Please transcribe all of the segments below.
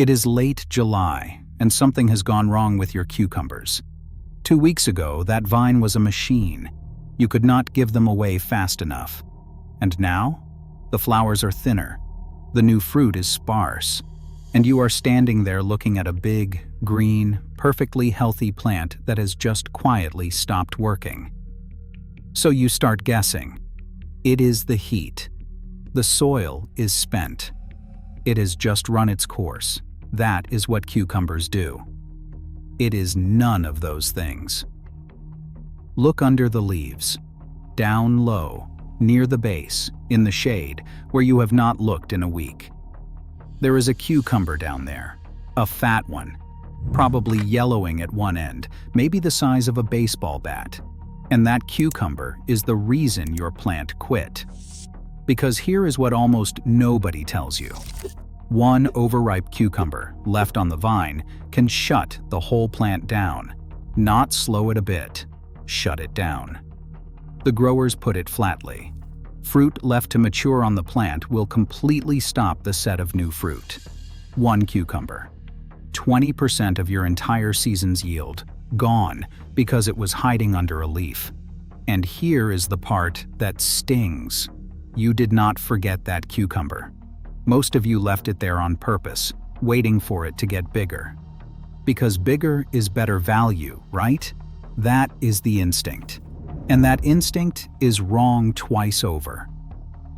It is late July, and something has gone wrong with your cucumbers. 2 weeks ago, that vine was a machine. You could not give them away fast enough. And now, the flowers are thinner, the new fruit is sparse, and you are standing there looking at a big, green, perfectly healthy plant that has just quietly stopped working. So you start guessing. It is the heat. The soil is spent. It has just run its course. That is what cucumbers do. It is none of those things. Look under the leaves, down low, near the base, in the shade, where you have not looked in a week. There is a cucumber down there, a fat one, probably yellowing at one end, maybe the size of a baseball bat. And that cucumber is the reason your plant quit. Because here is what almost nobody tells you. One overripe cucumber left on the vine can shut the whole plant down, not slow it a bit, shut it down. The growers put it flatly. Fruit left to mature on the plant will completely stop the set of new fruit. One cucumber. 20% of your entire season's yield, gone because it was hiding under a leaf. And here is the part that stings. You did not forget that cucumber. Most of you left it there on purpose, waiting for it to get bigger. Because bigger is better value, right? That is the instinct. And that instinct is wrong twice over.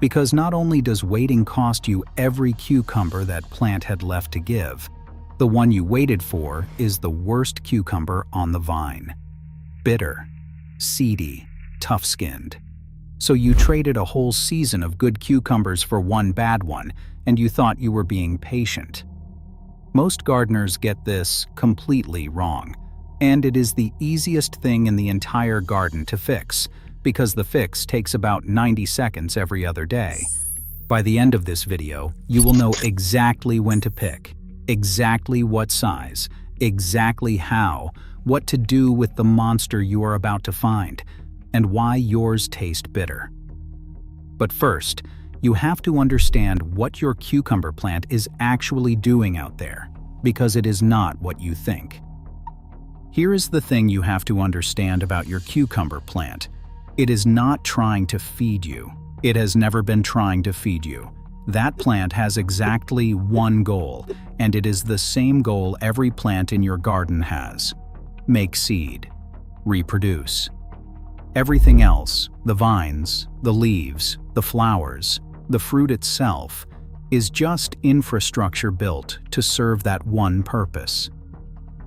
Because not only does waiting cost you every cucumber that plant had left to give, the one you waited for is the worst cucumber on the vine. Bitter, seedy, tough-skinned. So you traded a whole season of good cucumbers for one bad one, and you thought you were being patient. Most gardeners get this completely wrong, and it is the easiest thing in the entire garden to fix, because the fix takes about 90 seconds every other day. By the end of this video, you will know exactly when to pick, exactly what size, exactly how, what to do with the monster you are about to find, and why yours taste bitter. But first, you have to understand what your cucumber plant is actually doing out there, because it is not what you think. Here is the thing you have to understand about your cucumber plant. It is not trying to feed you. It has never been trying to feed you. That plant has exactly one goal, and it is the same goal every plant in your garden has. Make seed. Reproduce. Everything else, the vines, the leaves, the flowers, the fruit itself, is just infrastructure built to serve that one purpose.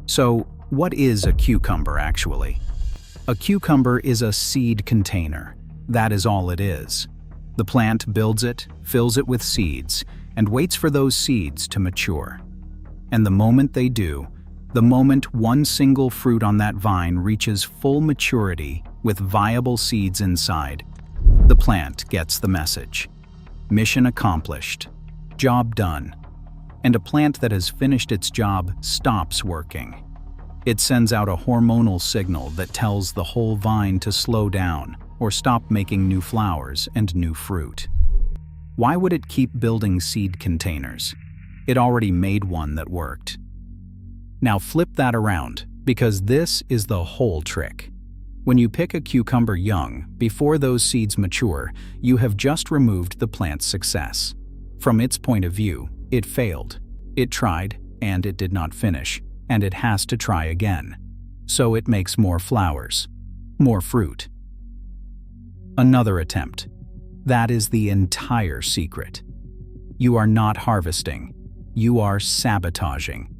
So, what is a cucumber actually? A cucumber is a seed container. That is all it is. The plant builds it, fills it with seeds, and waits for those seeds to mature. And the moment they do, the moment one single fruit on that vine reaches full maturity with viable seeds inside, the plant gets the message. Mission accomplished. Job done. And a plant that has finished its job stops working. It sends out a hormonal signal that tells the whole vine to slow down or stop making new flowers and new fruit. Why would it keep building seed containers? It already made one that worked. Now flip that around, because this is the whole trick. When you pick a cucumber young, before those seeds mature, you have just removed the plant's success. From its point of view, it failed. It tried, and it did not finish, and it has to try again. So it makes more flowers, more fruit. Another attempt. That is the entire secret. You are not harvesting. You are sabotaging.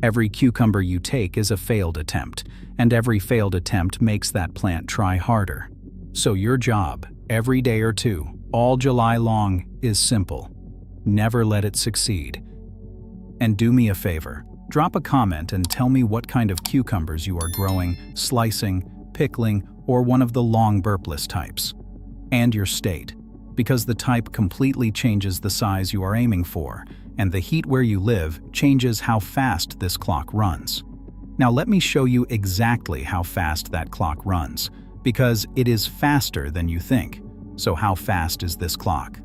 Every cucumber you take is a failed attempt, and every failed attempt makes that plant try harder. So your job, every day or two, all July long, is simple. Never let it succeed. And do me a favor, drop a comment and tell me what kind of cucumbers you are growing, slicing, pickling, or one of the long burpless types. And your state, because the type completely changes the size you are aiming for, and the heat where you live changes how fast this clock runs. Now let me show you exactly how fast that clock runs, because it is faster than you think. So how fast is this clock?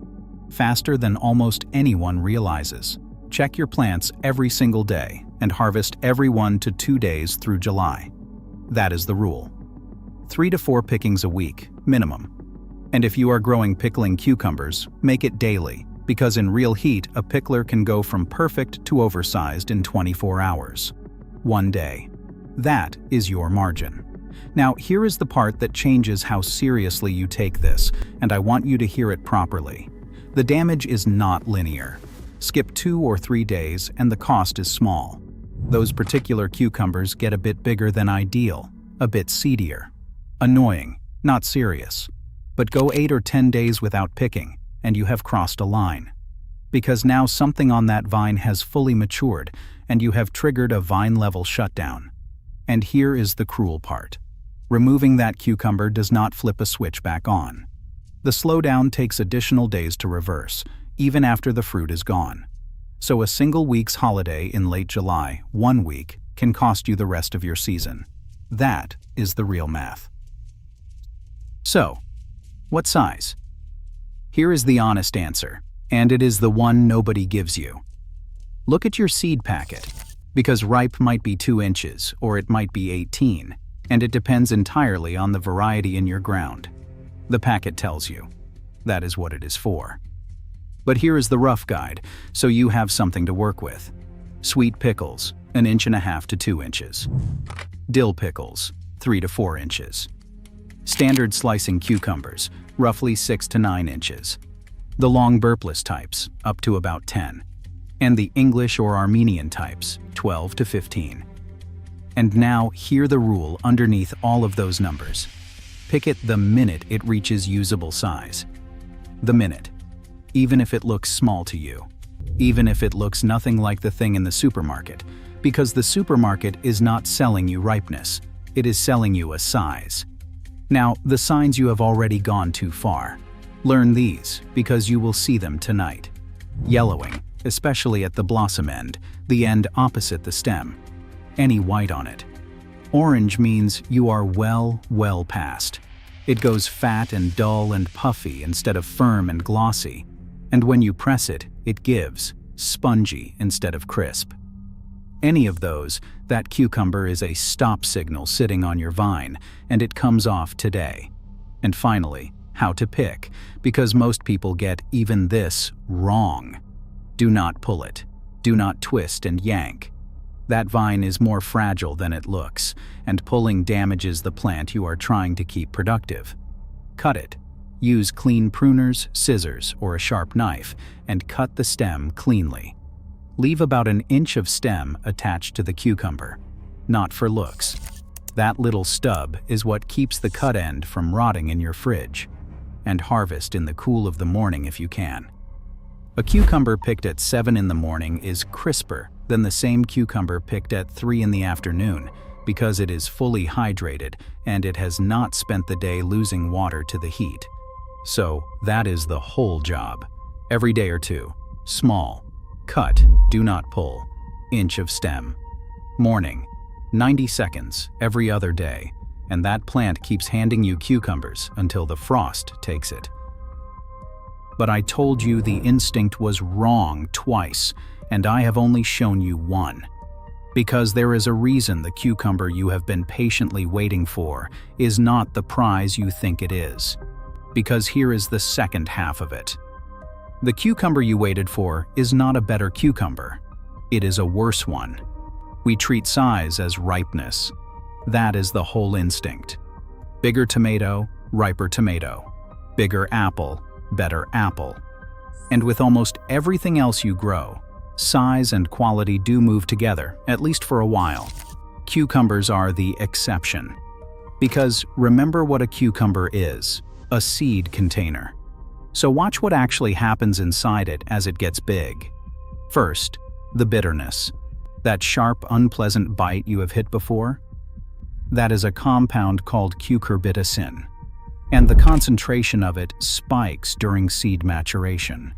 Faster than almost anyone realizes. Check your plants every single day and harvest every 1 to 2 days through July. That is the rule. 3 to 4 pickings a week, minimum. And if you are growing pickling cucumbers, make it daily, because in real heat, a pickler can go from perfect to oversized in 24 hours. 1 day. That is your margin. Now, here is the part that changes how seriously you take this, and I want you to hear it properly. The damage is not linear. Skip 2 or 3 days and the cost is small. Those particular cucumbers get a bit bigger than ideal, a bit seedier. Annoying, not serious. But go 8 or 10 days without picking, and you have crossed a line. Because now something on that vine has fully matured, and you have triggered a vine-level shutdown. And here is the cruel part. Removing that cucumber does not flip a switch back on. The slowdown takes additional days to reverse, even after the fruit is gone. So a single week's holiday in late July, 1 week, can cost you the rest of your season. That is the real math. So, what size? Here is the honest answer, and it is the one nobody gives you. Look at your seed packet, because ripe might be 2 inches or it might be 18, and it depends entirely on the variety in your ground. The packet tells you. That is what it is for. But here is the rough guide, so you have something to work with. Sweet pickles, 1.5 to 2 inches. Dill pickles, 3 to 4 inches. Standard slicing cucumbers, roughly 6 to 9 inches. The long burpless types, up to about 10. And the English or Armenian types, 12 to 15. And now, hear the rule underneath all of those numbers. Pick it the minute it reaches usable size. The minute. Even if it looks small to you. Even if it looks nothing like the thing in the supermarket. Because the supermarket is not selling you ripeness. It is selling you a size. Now, the signs you have already gone too far. Learn these, because you will see them tonight. Yellowing, especially at the blossom end, the end opposite the stem. Any white on it. Orange means you are well past. It goes fat and dull and puffy instead of firm and glossy. And when you press it, it gives, spongy instead of crisp. Any of those, that cucumber is a stop signal sitting on your vine, and it comes off today. And finally, how to pick, because most people get even this wrong. Do not pull it. Do not twist and yank. That vine is more fragile than it looks, and pulling damages the plant you are trying to keep productive. Cut it. Use clean pruners, scissors, or a sharp knife, and cut the stem cleanly. Leave about 1 inch of stem attached to the cucumber. Not for looks. That little stub is what keeps the cut end from rotting in your fridge. And harvest in the cool of the morning if you can. A cucumber picked at 7 in the morning is crisper than the same cucumber picked at 3 in the afternoon, because it is fully hydrated and it has not spent the day losing water to the heat. So that is the whole job. Every day or two. Small. Cut. Do not pull. Inch of stem. Morning. 90 seconds every other day. And that plant keeps handing you cucumbers until the frost takes it. But I told you the instinct was wrong twice, and I have only shown you one. Because there is a reason the cucumber you have been patiently waiting for is not the prize you think it is. Because here is the second half of it. The cucumber you waited for is not a better cucumber. It is a worse one. We treat size as ripeness. That is the whole instinct. Bigger tomato, riper tomato. Bigger apple, better apple. And with almost everything else you grow, size and quality do move together, at least for a while. Cucumbers are the exception. Because remember what a cucumber is, a seed container. So watch what actually happens inside it as it gets big. First, the bitterness. That sharp, unpleasant bite you have hit before? That is a compound called cucurbitacin. And the concentration of it spikes during seed maturation.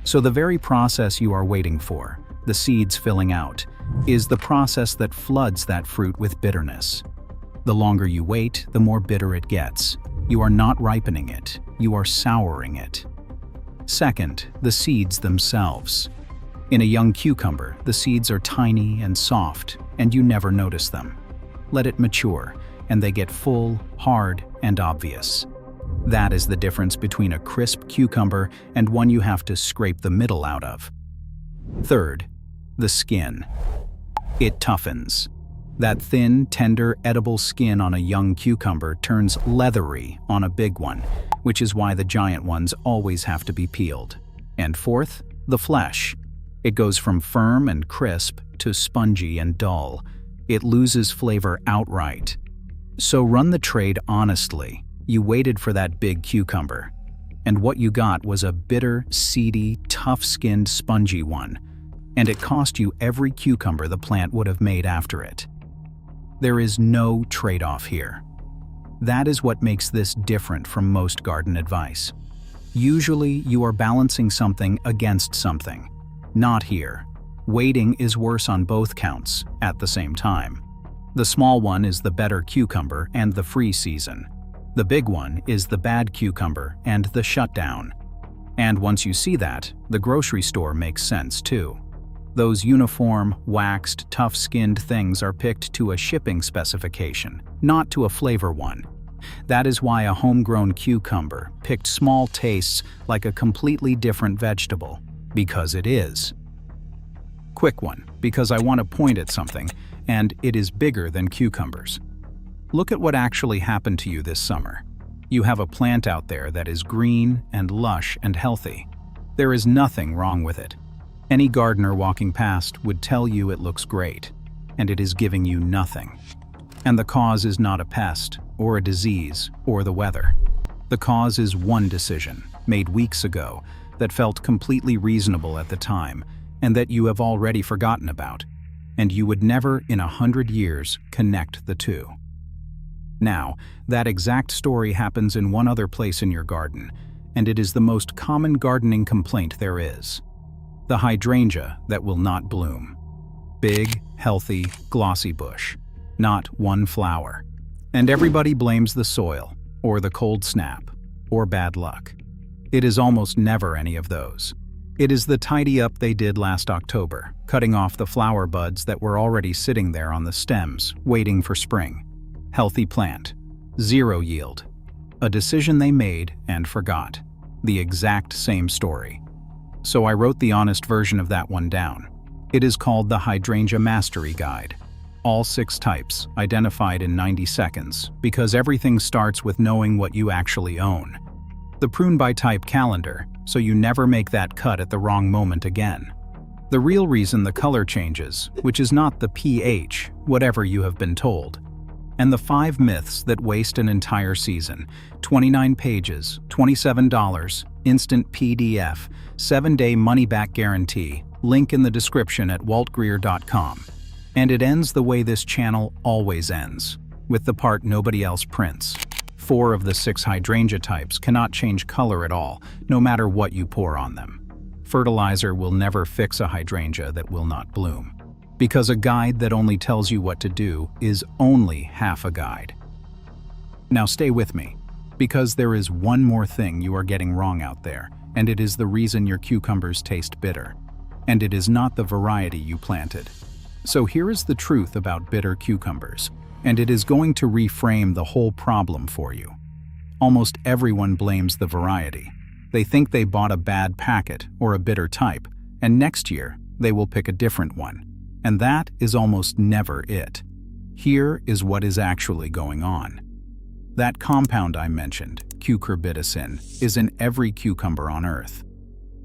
So the very process you are waiting for, the seeds filling out, is the process that floods that fruit with bitterness. The longer you wait, the more bitter it gets. You are not ripening it, you are souring it. Second, the seeds themselves. In a young cucumber, the seeds are tiny and soft, and you never notice them. Let it mature, and they get full, hard, and obvious. That is the difference between a crisp cucumber and one you have to scrape the middle out of. Third, the skin. It toughens. That thin, tender, edible skin on a young cucumber turns leathery on a big one, which is why the giant ones always have to be peeled. And fourth, the flesh. It goes from firm and crisp to spongy and dull. It loses flavor outright. So run the trade honestly. You waited for that big cucumber, and what you got was a bitter, seedy, tough-skinned, spongy one, and it cost you every cucumber the plant would have made after it. There is no trade-off here. That is what makes this different from most garden advice. Usually, you are balancing something against something. Not here. Waiting is worse on both counts at the same time. The small one is the better cucumber and the free season. The big one is the bad cucumber and the shutdown. And once you see that, the grocery store makes sense too. Those uniform, waxed, tough-skinned things are picked to a shipping specification, not to a flavor one. That is why a homegrown cucumber picked small tastes like a completely different vegetable, because it is. Quick one, because I want to point at something, and it is bigger than cucumbers. Look at what actually happened to you this summer. You have a plant out there that is green and lush and healthy. There is nothing wrong with it. Any gardener walking past would tell you it looks great, and it is giving you nothing. And the cause is not a pest, or a disease, or the weather. The cause is one decision, made weeks ago, that felt completely reasonable at the time, and that you have already forgotten about, and you would never in 100 years connect the two. Now, that exact story happens in one other place in your garden, and it is the most common gardening complaint there is. The hydrangea that will not bloom. Big, healthy, glossy bush. Not one flower. And everybody blames the soil, or the cold snap, or bad luck. It is almost never any of those. It is the tidy up they did last October, cutting off the flower buds that were already sitting there on the stems, waiting for spring. Healthy plant. Zero yield. A decision they made and forgot. The exact same story. So I wrote the honest version of that one down. It is called the Hydrangea Mastery Guide. All 6 types, identified in 90 seconds, because everything starts with knowing what you actually own. The prune by type calendar, so you never make that cut at the wrong moment again. The real reason the color changes, which is not the pH, whatever you have been told. And the 5 myths that waste an entire season. 29 pages, $27, instant PDF, 7-day money-back guarantee, link in the description at waltgreer.com. And it ends the way this channel always ends, with the part nobody else prints. 4 of the 6 hydrangea types cannot change color at all, no matter what you pour on them. Fertilizer will never fix a hydrangea that will not bloom. Because a guide that only tells you what to do is only half a guide. Now stay with me, because there is one more thing you are getting wrong out there, and it is the reason your cucumbers taste bitter. And it is not the variety you planted. So here is the truth about bitter cucumbers, and it is going to reframe the whole problem for you. Almost everyone blames the variety. They think they bought a bad packet or a bitter type, and next year they will pick a different one. And that is almost never it. Here is what is actually going on. That compound I mentioned, cucurbitacin, is in every cucumber on Earth.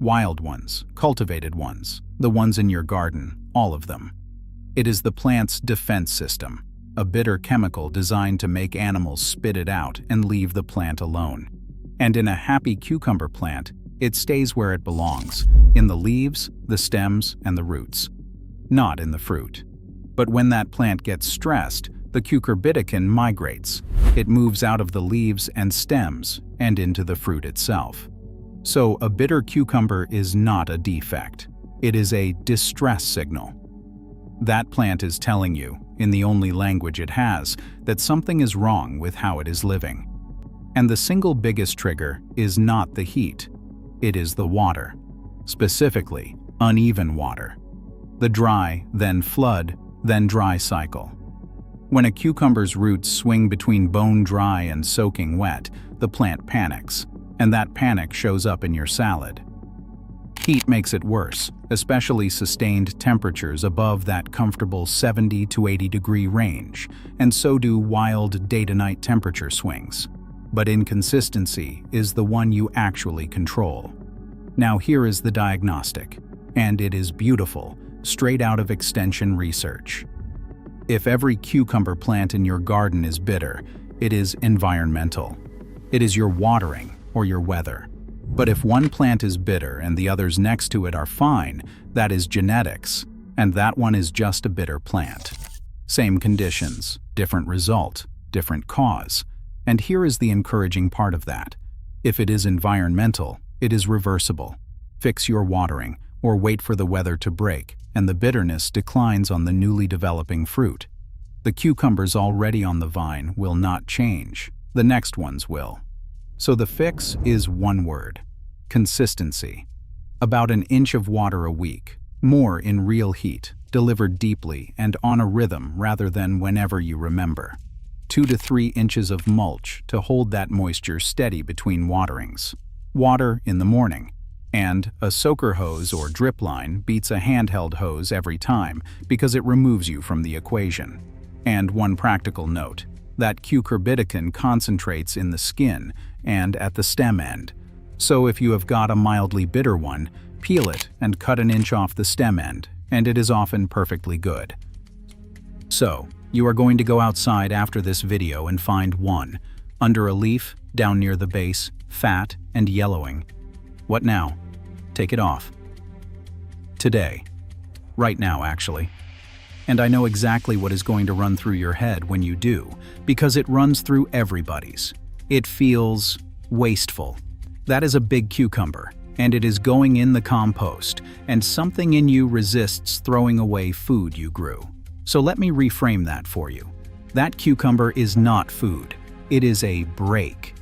Wild ones, cultivated ones, the ones in your garden, all of them. It is the plant's defense system, a bitter chemical designed to make animals spit it out and leave the plant alone. And in a happy cucumber plant, it stays where it belongs, in the leaves, the stems, and the roots. Not in the fruit. But when that plant gets stressed, the cucurbitacin migrates. It moves out of the leaves and stems and into the fruit itself. So a bitter cucumber is not a defect. It is a distress signal. That plant is telling you, in the only language it has, that something is wrong with how it is living. And the single biggest trigger is not the heat. It is the water. Specifically, uneven water. The dry, then flood, then dry cycle. When a cucumber's roots swing between bone-dry and soaking wet, the plant panics, and that panic shows up in your salad. Heat makes it worse, especially sustained temperatures above that comfortable 70 to 80 degree range, and so do wild day-to-night temperature swings. But inconsistency is the one you actually control. Now here is the diagnostic, and it is beautiful, straight out of extension research. If every cucumber plant in your garden is bitter, it is environmental. It is your watering or your weather. But if one plant is bitter and the others next to it are fine, that is genetics, and that one is just a bitter plant. Same conditions, different result, different cause. And here is the encouraging part of that. If it is environmental, it is reversible. Fix your watering, or wait for the weather to break, and the bitterness declines on the newly developing fruit. The cucumbers already on the vine will not change. The next ones will. So the fix is one word: consistency. About an inch of water a week, more in real heat, delivered deeply and on a rhythm rather than whenever you remember. 2 to 3 inches of mulch to hold that moisture steady between waterings. Water in the morning. And a soaker hose or drip line beats a handheld hose every time because it removes you from the equation. And one practical note: that cucurbitacin concentrates in the skin and at the stem end. So if you have got a mildly bitter one, peel it and cut an inch off the stem end, and it is often perfectly good. So, you are going to go outside after this video and find one, under a leaf, down near the base, fat and yellowing. What now? Take it off. Today. Right now, actually. And I know exactly what is going to run through your head when you do, because it runs through everybody's. It feels wasteful. That is a big cucumber, and it is going in the compost, and something in you resists throwing away food you grew. So let me reframe that for you. That cucumber is not food. It is a break.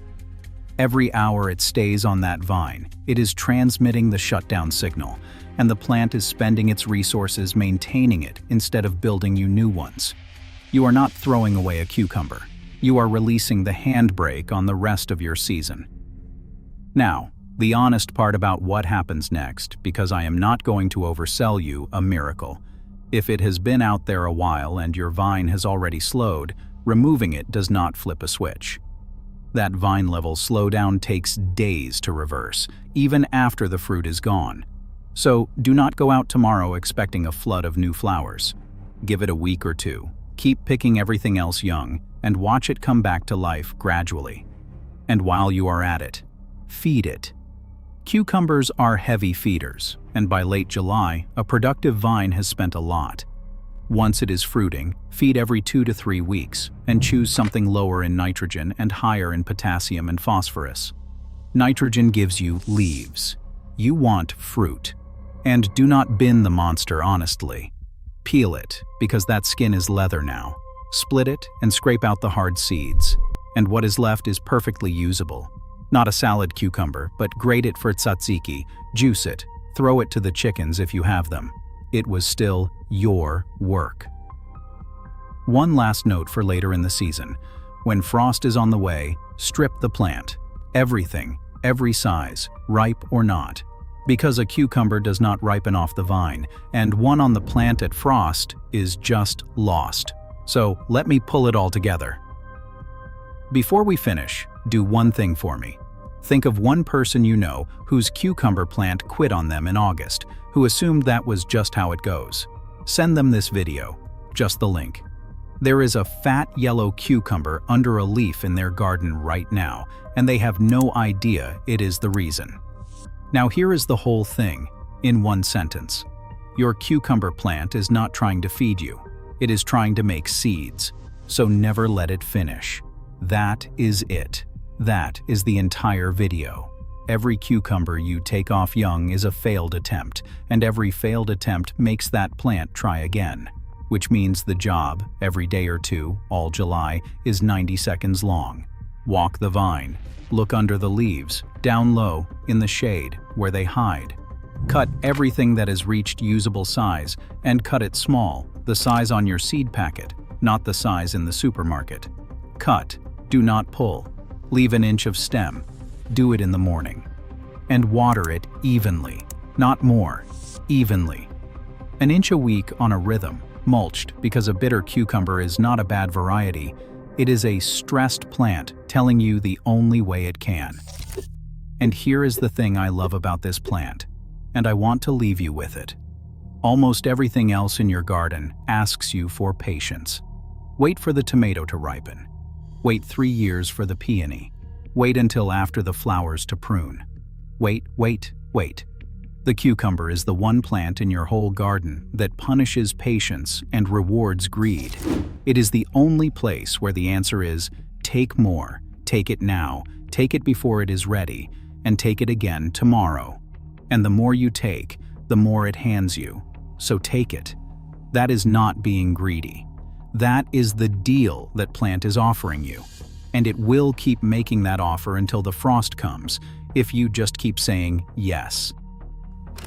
Every hour it stays on that vine, it is transmitting the shutdown signal, and the plant is spending its resources maintaining it instead of building you new ones. You are not throwing away a cucumber. You are releasing the handbrake on the rest of your season. Now, the honest part about what happens next, because I am not going to oversell you a miracle. If it has been out there a while and your vine has already slowed, removing it does not flip a switch. That vine level slowdown takes days to reverse, even after the fruit is gone. So do not go out tomorrow expecting a flood of new flowers. Give it a week or two. Keep picking everything else young, and watch it come back to life gradually. And while you are at it, feed it. Cucumbers are heavy feeders, and by late July, a productive vine has spent a lot. Once it is fruiting, feed every 2 to 3 weeks, and choose something lower in nitrogen and higher in potassium and phosphorus. Nitrogen gives you leaves. You want fruit. And do not bin the monster honestly. Peel it, because that skin is leather now. Split it and scrape out the hard seeds. And what is left is perfectly usable. Not a salad cucumber, but grate it for tzatziki, juice it, throw it to the chickens if you have them. It was still your work. One last note for later in the season. When frost is on the way, strip the plant. Everything, every size, ripe or not. Because a cucumber does not ripen off the vine, and one on the plant at frost is just lost. So let me pull it all together. Before we finish, do one thing for me. Think of one person you know whose cucumber plant quit on them in August, who assumed that was just how it goes. Send them this video, just the link. There is a fat yellow cucumber under a leaf in their garden right now, and they have no idea it is the reason. Now here is the whole thing, in one sentence. Your cucumber plant is not trying to feed you. It is trying to make seeds, so never let it finish. That is it. That is the entire video. Every cucumber you take off young is a failed attempt, and every failed attempt makes that plant try again. Which means the job, every day or two, all July, is 90 seconds long. Walk the vine. Look under the leaves, down low, in the shade, where they hide. Cut everything that has reached usable size, and cut it small, the size on your seed packet, not the size in the supermarket. Cut, do not pull. Leave an inch of stem. Do it in the morning. And water it evenly, not more, evenly. An inch a week on a rhythm, mulched, because a bitter cucumber is not a bad variety. It is a stressed plant telling you the only way it can. And here is the thing I love about this plant, and I want to leave you with it. Almost everything else in your garden asks you for patience. Wait for the tomato to ripen. Wait 3 years for the peony. Wait until after the flowers to prune. Wait, wait, wait. The cucumber is the one plant in your whole garden that punishes patience and rewards greed. It is the only place where the answer is, take more, take it now, take it before it is ready, and take it again tomorrow. And the more you take, the more it hands you. So take it. That is not being greedy. That is the deal that plant is offering you. And it will keep making that offer until the frost comes, if you just keep saying yes.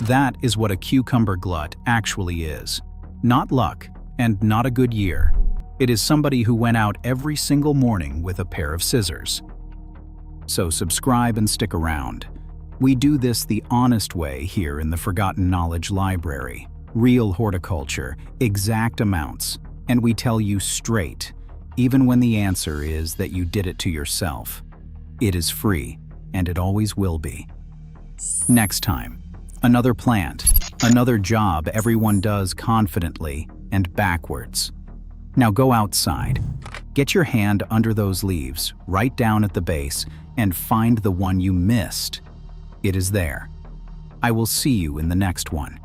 That is what a cucumber glut actually is. Not luck, and not a good year. It is somebody who went out every single morning with a pair of scissors. So subscribe and stick around. We do this the honest way here in the Forgotten Knowledge Library. Real horticulture, exact amounts, and we tell you straight, even when the answer is that you did it to yourself. It is free, and it always will be. Next time, another plant, another job everyone does confidently and backwards. Now go outside. Get your hand under those leaves, right down at the base, and find the one you missed. It is there. I will see you in the next one.